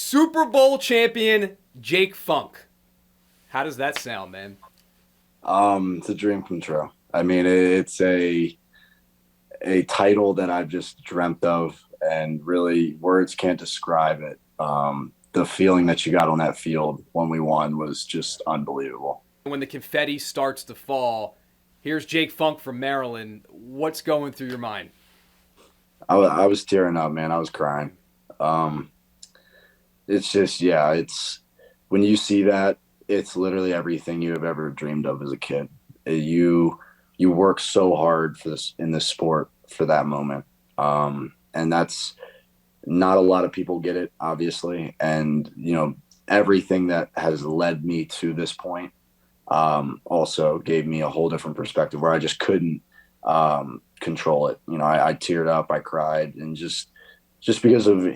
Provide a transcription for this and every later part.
Super Bowl champion Jake Funk. How does that sound, man? It's a dream come true. I mean, it's a title that I've just dreamt of, and really words can't describe it. The feeling that you got on that field when we won was just unbelievable. When the confetti starts to fall, here's Jake Funk from Maryland. What's going through your mind? I was tearing up, man. I was crying. It's just, yeah, it's when you see that, it's literally everything you have ever dreamed of as a kid. You work so hard for this in this sport for that moment, and that's not a lot of people get it, obviously. And everything that has led me to this point also gave me a whole different perspective where I just couldn't control it. I teared up, I cried, and just because of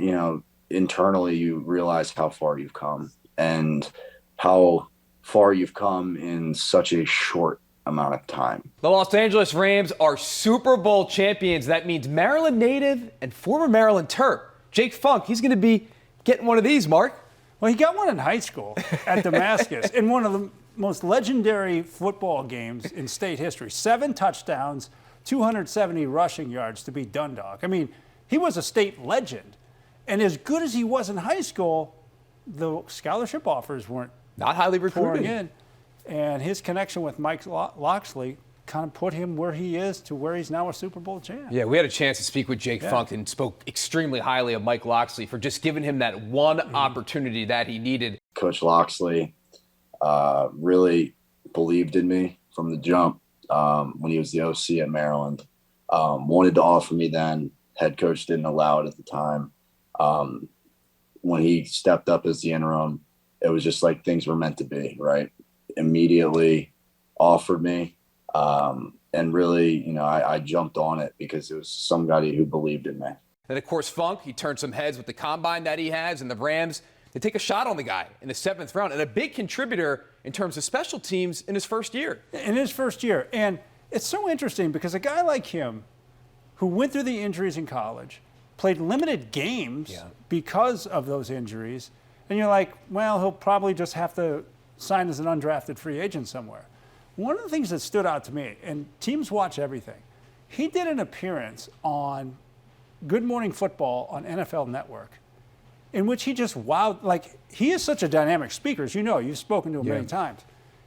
internally you realize how far you've come and how far you've come in such a short amount of time. The Los Angeles Rams are Super Bowl champions. That means Maryland native and former Maryland Terp Jake Funk. He's going to be getting one of these, Mark. Well, he got one in high school at Damascus in one of the most legendary football games in state history. 7 touchdowns, 270 rushing yards to beat Dundalk. I mean, he was a state legend. And as good as he was in high school, the scholarship offers weren't not highly recruited. Pouring in. And his connection with Mike Locksley kind of put him where he is to where he's now a Super Bowl champ. Yeah, we had a chance to speak with Jake Funk and spoke extremely highly of Mike Locksley for just giving him that one opportunity that he needed. Coach Locksley really believed in me from the jump when he was the OC at Maryland. Wanted to offer me then. Head coach didn't allow it at the time. When he stepped up as the interim, it was just like things were meant to be, right? Immediately offered me. And really, I jumped on it because it was somebody who believed in me. And of course, Funk, he turned some heads with the combine that he has, and the Rams, they take a shot on the guy in the 7th round, and a big contributor in terms of special teams in his first year. In his first year. And it's so interesting because a guy like him who went through the injuries in college, played limited games because of those injuries, and you're like, well, he'll probably just have to sign as an undrafted free agent somewhere. One of the things that stood out to me, and teams watch everything, he did an appearance on Good Morning Football on NFL Network in which he just wowed. Like, he is such a dynamic speaker. As you know, you've spoken to him many times.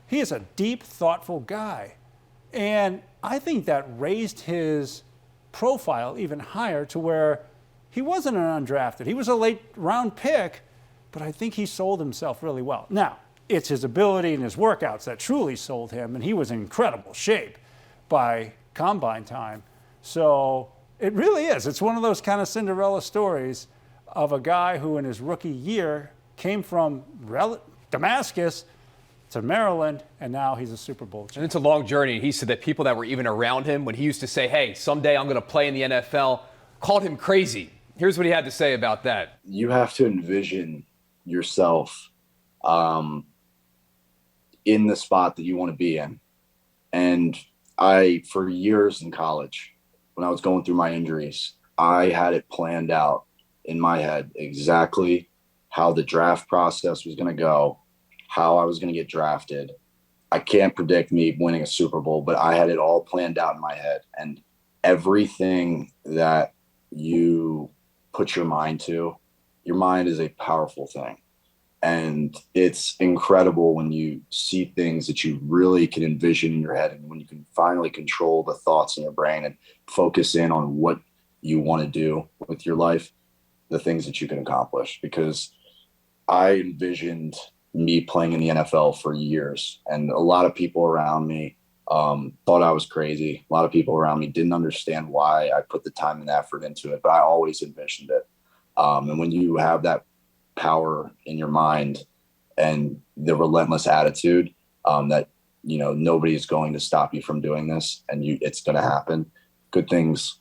He is a deep, thoughtful guy. And I think that raised his profile even higher to where he wasn't an undrafted. He was a late round pick, but I think he sold himself really well. Now, it's his ability and his workouts that truly sold him, and he was in incredible shape by combine time. So it really is. It's one of those kind of Cinderella stories of a guy who in his rookie year came from Damascus to Maryland, and now he's a Super Bowl champion. And it's a long journey. He said that people that were even around him when he used to say, hey, someday I'm going to play in the NFL, called him crazy. Here's what he had to say about that. You have to envision yourself in the spot that you want to be in. And for years in college, when I was going through my injuries, I had it planned out in my head exactly how the draft process was going to go, how I was going to get drafted. I can't predict me winning a Super Bowl, but I had it all planned out in my head. And everything that you put your mind to, your mind is a powerful thing. And it's incredible when you see things that you really can envision in your head, and when you can finally control the thoughts in your brain and focus in on what you want to do with your life, the things that you can accomplish. Because I envisioned me playing in the NFL for years, and a lot of people around me thought I was crazy. A lot of people around me didn't understand why I put the time and effort into it, but I always envisioned it. And when you have that power in your mind and the relentless attitude that nobody's going to stop you from doing this, and it's going to happen, good things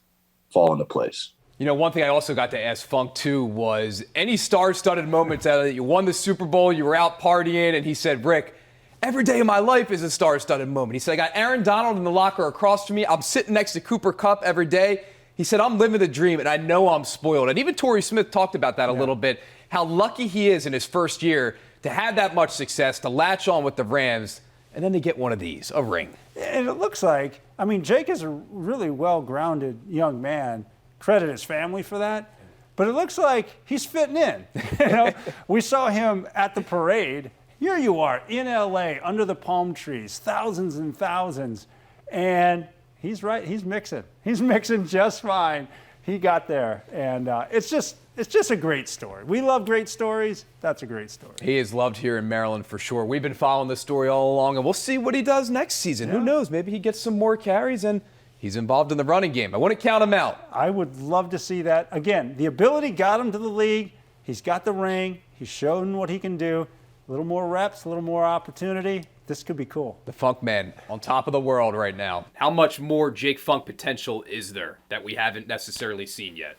fall into place. One thing I also got to ask Funk too was any star-studded moments that you won the Super Bowl, you were out partying, and he said, Rick, every day of my life is a star-studded moment. He said, I got Aaron Donald in the locker across from me. I'm sitting next to Cooper Kupp every day. He said, I'm living the dream, and I know I'm spoiled. And even Torrey Smith talked about that a little bit, how lucky he is in his first year to have that much success, to latch on with the Rams, and then to get one of these, a ring. And it looks like, I mean, Jake is a really well-grounded young man. Credit his family for that. But it looks like he's fitting in. You know, we saw him at the parade. Here you are in LA under the palm trees, thousands and thousands. And he's right, he's mixing. He's mixing just fine. He got there. And it's just a great story. We love great stories. That's a great story. He is loved here in Maryland for sure. We've been following this story all along, and we'll see what he does next season. Yeah. Who knows? Maybe he gets some more carries and he's involved in the running game. I wouldn't count him out. I would love to see that. Again, the ability got him to the league. He's got the ring. He's shown what he can do. A little more reps, a little more opportunity. This could be cool. The Funk Man on top of the world right now. How much more Jake Funk potential is there that we haven't necessarily seen yet?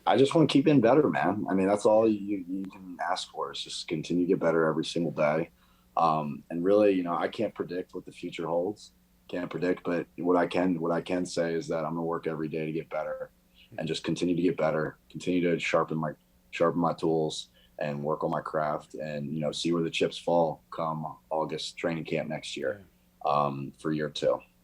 I just want to keep getting better, man. I mean, that's all you can ask for is just continue to get better every single day. And really, you know, I can't predict what the future holds. Can't predict, but what I can say is that I'm gonna work every day to get better and just continue to get better, continue to sharpen my tools and work on my craft and, you know, see where the chips fall come August training camp next year for year 2.